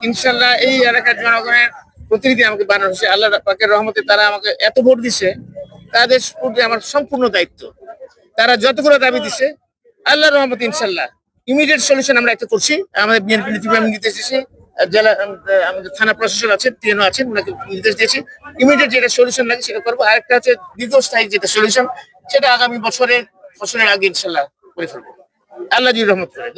ইনশাল্লাহ এই এলাকার জনগণের প্রতিনিধি আমাকে বানানো হয়েছে। আল্লাহ পাকের রহমতে তারা আমাকে এত ভোট দিছে, তাদের প্রতি আমার সম্পূর্ণ দায়িত্ব। তারা যতগুলো দাবি দিছে আল্লাহর রহমতে ইনশাল্লাহ ইমিডিয়েট সলিউশন আমরা একটা করছি। আমাদের বিএনপি নেতৃত্বে আমি নির্দেশ দিয়েছি, জেলা আমাদের থানা প্রশাসন আছেন, টিএনও আছেন, ওনাকে নির্দেশ দিয়েছি ইমিডিয়েট যেটা সলিউশন লাগে সেটা করবো। আরেকটা হচ্ছে দীর্ঘস্থায়ী যেটা সলিউশন, সেটা আগামী বছরের ফসলের আগে ইনশাল্লাহ করে ফেলবো আল্লাহ জি রহমত করে।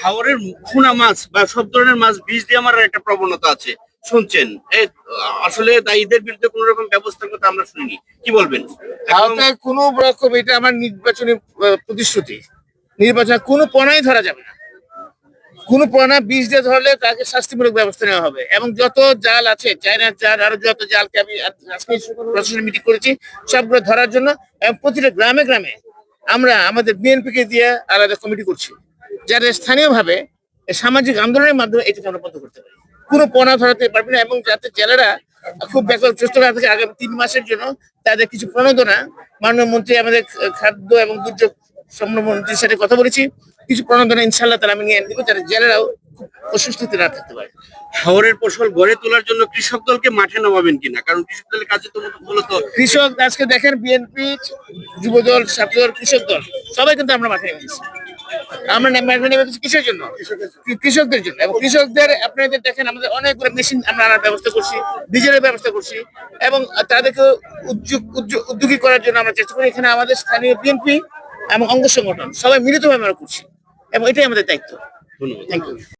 হাওরের ভুনা মাছ বা সব ধরনের মাছ বীজ দিয়ে আমার একটা প্রবণতা আছে শুনছেন, আসলে দায়ীদের বিরুদ্ধে কোন রকম ব্যবস্থা করতে আমরা শুনিনি, কি বলবেন? আওতায় কোনো রকম, এটা আমার নির্বাচনী প্রতিশ্রুতি, নির্বাচনে কোনো পণাই ধরা যাবে না। কোনো পণা বীজ দিয়ে ধরলে তাকে শাস্তিমূলক ব্যবস্থা নেওয়া হবে। এবং যত জাল আছে, চায়নার জাল, আরো যত জালকে আমি আজকে প্রশাসনের মিটিং করেছি সবগুলো ধরার জন্য। এবং প্রতিটা গ্রামে গ্রামে আমরা আমাদের বিএনপি কে দিয়ে আলাদা কমিটি করছি, যারা স্থানীয়ভাবে সামাজিক আন্দোলনের মাধ্যমে এটাকে আমরা বন্ধ করতে পারি। কোনো পণা ধরাতে পারবে না। এবং যাতে জেলেরা খুব ব্যাকলগ্রস্ত না থাকে, আগামী 3 মাসের জন্য তাদের কিছু প্রণোদনা, মাননীয় মন্ত্রী আমাদের খাদ্য এবং দুর্যোগ মন্ত্রীর সাথে কথা বলেছি, কিছু প্রণোদনা ইনশাল্লাহ তারা আমি নিয়ে দেবো, যাতে জেলেরাও অসুস্থতে না থাকতে পারে। হাওরের ফসল গড়ে তোলার জন্য কৃষক দলকে মাঠে নামাবেন কিনা? কারণ কৃষক দলের কাজে তো মূলত কৃষক, আজকে দেখেন বিএনপি, যুবদল, ছাত্রদল, কৃষক দল সবাই কিন্তু আমরা মাঠে নেমেছি। আমরা নেমেছি কিসের জন্য? কৃষকদের জন্য। এবং কৃষকদের আপনাদের দেখেন আমাদের অনেকগুলো মেশিন আমরা আনার ব্যবস্থা করছি, ডিজেলের ব্যবস্থা করছি, এবং তাদেরকে উদ্যোগী করার জন্য আমরা চেষ্টা করি। এখানে আমাদের স্থানীয় বিএনপি এবং অঙ্গ সংগঠন সবাই মিলিতভাবে আমরা করছি, এবং এটাই আমাদের দায়িত্ব। ধন্যবাদ। Thank you.